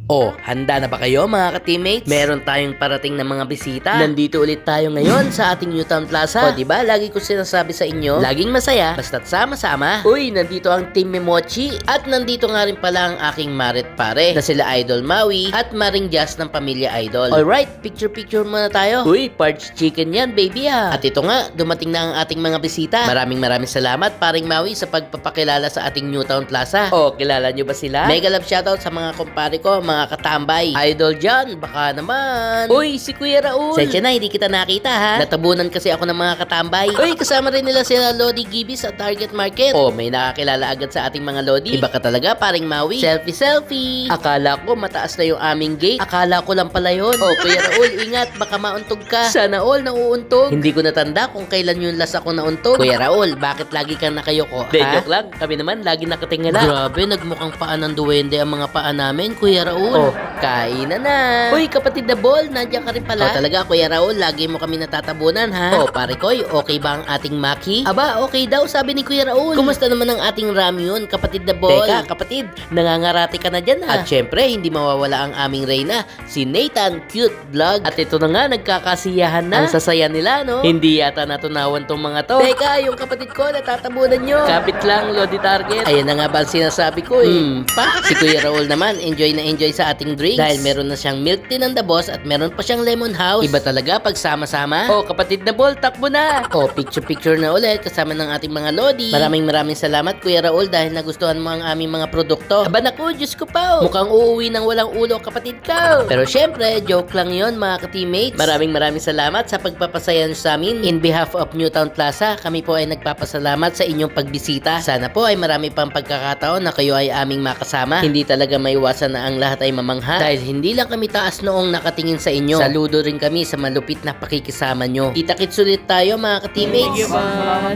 Oh, handa na ba kayo mga ka-teammates? Meron tayong parating na mga bisita. Nandito ulit tayo ngayon sa ating Newtown Plaza. O diba, lagi ko sinasabi sa inyo, laging masaya, basta't sama-sama. Uy, nandito ang Team Memochi. At nandito nga rin pala ang aking Marit pare, na sila Idol Maui at Maring Jazz ng Pamilya Idol. Alright, picture muna tayo. Uy, parched chicken yan, baby ha. At ito nga, dumating na ang ating mga bisita. Maraming salamat Paring Maui sa pagpapakilala sa ating Newtown Plaza. Oh, kilala nyo ba sila? Mega love shoutout sa mga kumpare ko, mga katambay. Idol dyan, baka naman. Uy, si Kuya Raul. Sensya na, hindi kita nakita ha. Natabunan kasi ako ng mga katambay. Uy, kasama rin nila sila Lodi Gibby sa Target Market. Oh, may nakakilala agad sa ating mga Lodi. Iba ka talaga, Paring Maui. Selfie. Akala ko mataas na yung aming gate. Akala ko lang pala yun. Oh, Kuya Raul, ingat, baka mauntog ka. Sana all nauuntog. Hindi ko natanda kung kailan yung last ako nauntog. Kuya Raul, bakit lagi kang nakayoko? Joke lang, kami naman lagi nakatingala. Grabe, nagmukhang paa ng duwende ang mga paa namin, Kuya Raul. Oh, kain na. Uy, kapatid na Bol, nandiyan ka rin pala. Oh, talaga, Kuya Raul, lagi mo kami natatabunan, ha? Oh, pare Koy, okay ba ang ating Maki? Aba, okay daw, sabi ni Kuya Raul. Kumusta naman ang ating Ramyun, kapatid na Bol? Teka, kapatid, nangangarate ka na dyan, ha? At syempre, hindi mawawala ang aming Reyna, si Nathan Cute Vlog. At ito na nga, nagkakasiyahan na. Ang sasaya nila, no? Hindi yata natunawan tong mga to. Teka, yung kapatid ko, natatabunan nyo. Kapit lang, Lodi Target. Ayan na nga ba ang sinasabi ko, eh. Si Kuya Raul naman, enjoy na enjoy sa ating drinks. Dahil meron na siyang milk tea ng The Boss at meron pa siyang lemon house. Iba talaga pag sama-sama. Oh, kapatid na Bol, takbo na. Oh, picture na ulit kasama ng ating mga Lodi. Maraming salamat Kuya Raul dahil nagustuhan mo ang aming mga produkto. Aba naku, Diyos ko pa. Mukhang uuwi ng walang ulo kapatid ko. Pero syempre, joke lang yon mga ka-teammates. Maraming salamat sa pagpapasaya nyo sa amin. In behalf of Newtown Plaza, kami po ay nagpapasalamat sa inyong pagbisita. Sana po ay marami pang pagkakataon na kayo ay aming makasama. Hindi talaga maiwasan na ang lahat ay mamangha dahil hindi lang kami taas noong nakatingin sa inyo. Saludo rin kami sa malupit na pakikisama nyo. Kita-kits ulit tayo mga ka-teammates. Thank you,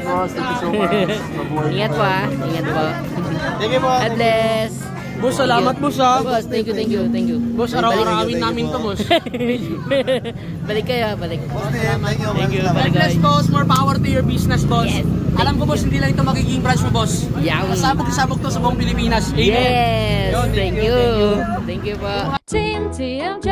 boss. Thank you so much. Ingat po ha. Ingat po. Thank you, boss. God bless. Boss, salamat, boss ha. Boss, thank you. Boss, araw-arawin namin to, boss. Balik kayo, balik. Thank you. Balik God bless, kayo. boss. More power to your business, boss. Yes. Alam ko, boss, hindi lang ito magiging branch mo, boss. Sabog to sa buong Pilipinas. Amen. Yes. Thank you. Thank you po. Team TMJ.